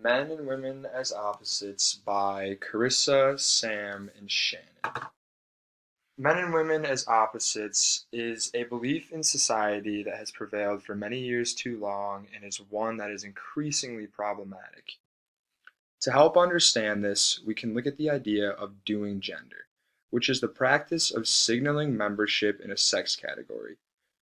Men and Women as Opposites by Carissa, Sam, and Shannon. Men and women as opposites is a belief in society that has prevailed for many years too long and is one that is increasingly problematic. To help understand this, we can look at the idea of doing gender, which is the practice of signaling membership in a sex category.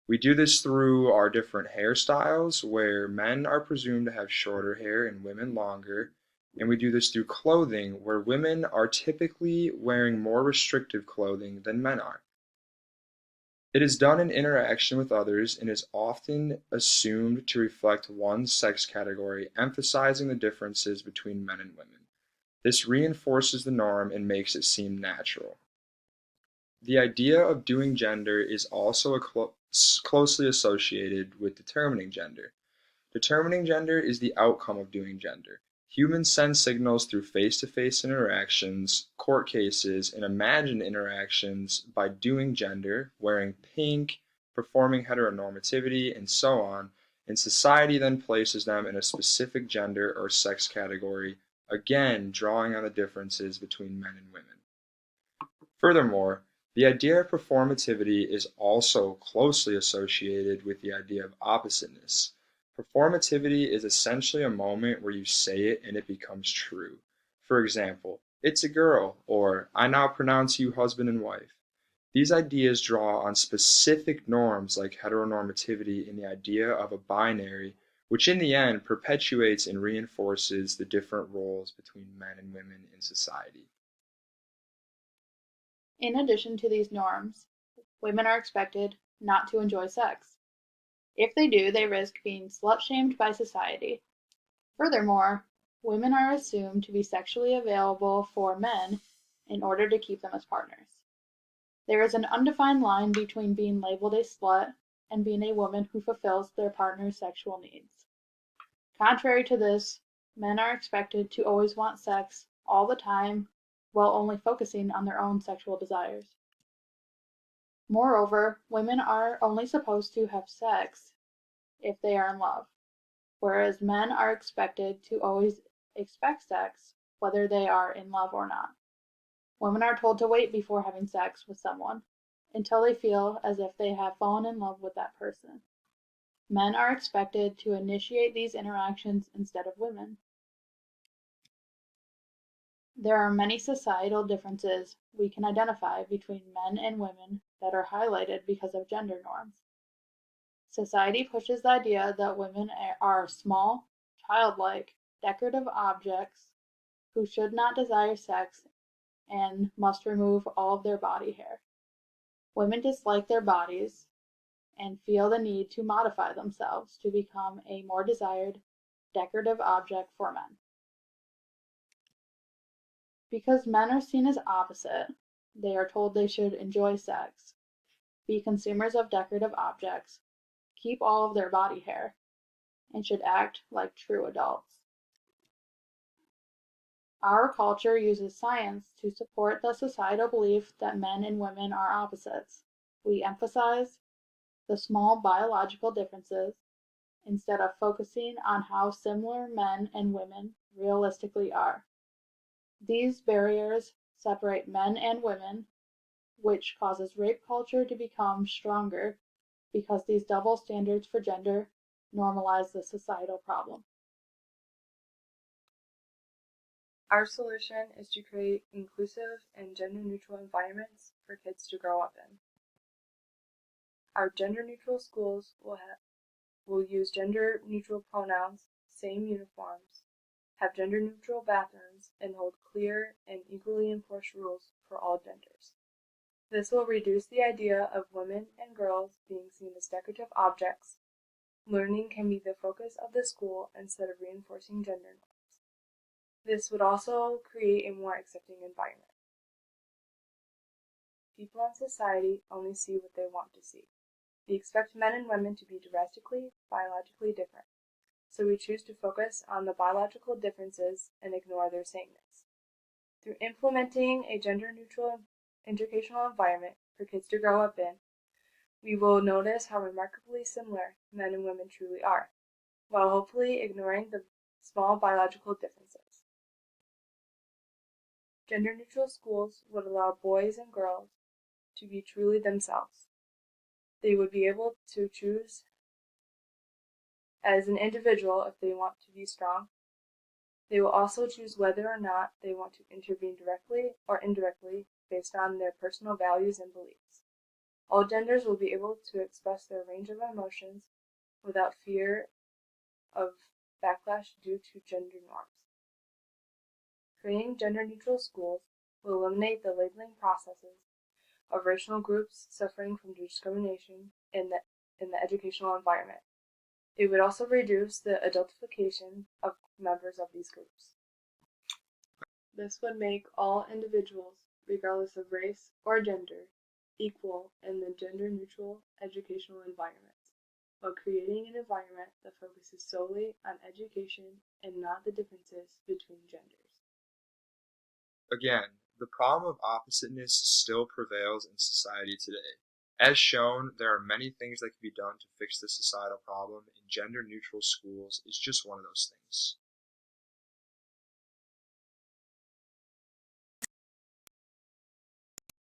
We do this through our different hairstyles, where men are presumed to have shorter hair and women longer, and we do this through clothing, where women are typically wearing more restrictive clothing than men are. It is done in interaction with others and is often assumed to reflect one's sex category, emphasizing the differences between men and women. This reinforces the norm and makes it seem natural. The idea of doing gender is also closely associated with determining gender. Determining gender is the outcome of doing gender. Humans send signals through face-to-face interactions, court cases, and imagined interactions by doing gender, wearing pink, performing heteronormativity, and so on, and society then places them in a specific gender or sex category, again drawing on the differences between men and women. Furthermore, the idea of performativity is also closely associated with the idea of oppositeness. Performativity is essentially a moment where you say it and it becomes true. For example, "It's a girl," or "I now pronounce you husband and wife." These ideas draw on specific norms like heteronormativity and the idea of a binary, which in the end perpetuates and reinforces the different roles between men and women in society. In addition to these norms, women are expected not to enjoy sex. If they do, they risk being slut-shamed by society. Furthermore, women are assumed to be sexually available for men in order to keep them as partners. There is an undefined line between being labeled a slut and being a woman who fulfills their partner's sexual needs. Contrary to this, men are expected to always want sex all the time while only focusing on their own sexual desires. Moreover, women are only supposed to have sex if they are in love, whereas men are expected to always expect sex whether they are in love or not. Women are told to wait before having sex with someone until they feel as if they have fallen in love with that person. Men are expected to initiate these interactions instead of women. There are many societal differences we can identify between men and women that are highlighted because of gender norms. Society pushes the idea that women are small, childlike, decorative objects who should not desire sex and must remove all of their body hair. Women dislike their bodies and feel the need to modify themselves to become a more desired, decorative object for men. Because men are seen as opposite, they are told they should enjoy sex, be consumers of decorative objects, keep all of their body hair, and should act like true adults. Our culture uses science to support the societal belief that men and women are opposites. We emphasize the small biological differences instead of focusing on how similar men and women realistically are. These barriers separate men and women, which causes rape culture to become stronger because these double standards for gender normalize the societal problem. Our solution is to create inclusive and gender-neutral environments for kids to grow up in. Our gender-neutral schools will use gender-neutral pronouns, same uniforms, have gender-neutral bathrooms, and hold clear and equally enforced rules for all genders. This will reduce the idea of women and girls being seen as decorative objects. Learning can be the focus of the school instead of reinforcing gender norms. This would also create a more accepting environment. People in society only see what they want to see. We expect men and women to be drastically, biologically different, so we choose to focus on the biological differences and ignore their sameness. Through implementing a gender-neutral educational environment for kids to grow up in, we will notice how remarkably similar men and women truly are, while hopefully ignoring the small biological differences. Gender-neutral schools would allow boys and girls to be truly themselves. They would be able to choose as an individual if they want to be strong. They will also choose whether or not they want to intervene directly or indirectly based on their personal values and beliefs. All genders will be able to express their range of emotions without fear of backlash due to gender norms. Creating gender-neutral schools will eliminate the labeling processes of racial groups suffering from discrimination in the educational environment. It would also reduce the adultification of members of these groups. This would make all individuals, regardless of race or gender, equal in the gender-neutral educational environment, while creating an environment that focuses solely on education and not the differences between genders. Again, the problem of oppositeness still prevails in society today. As shown, there are many things that can be done to fix this societal problem, and gender-neutral schools is just one of those things.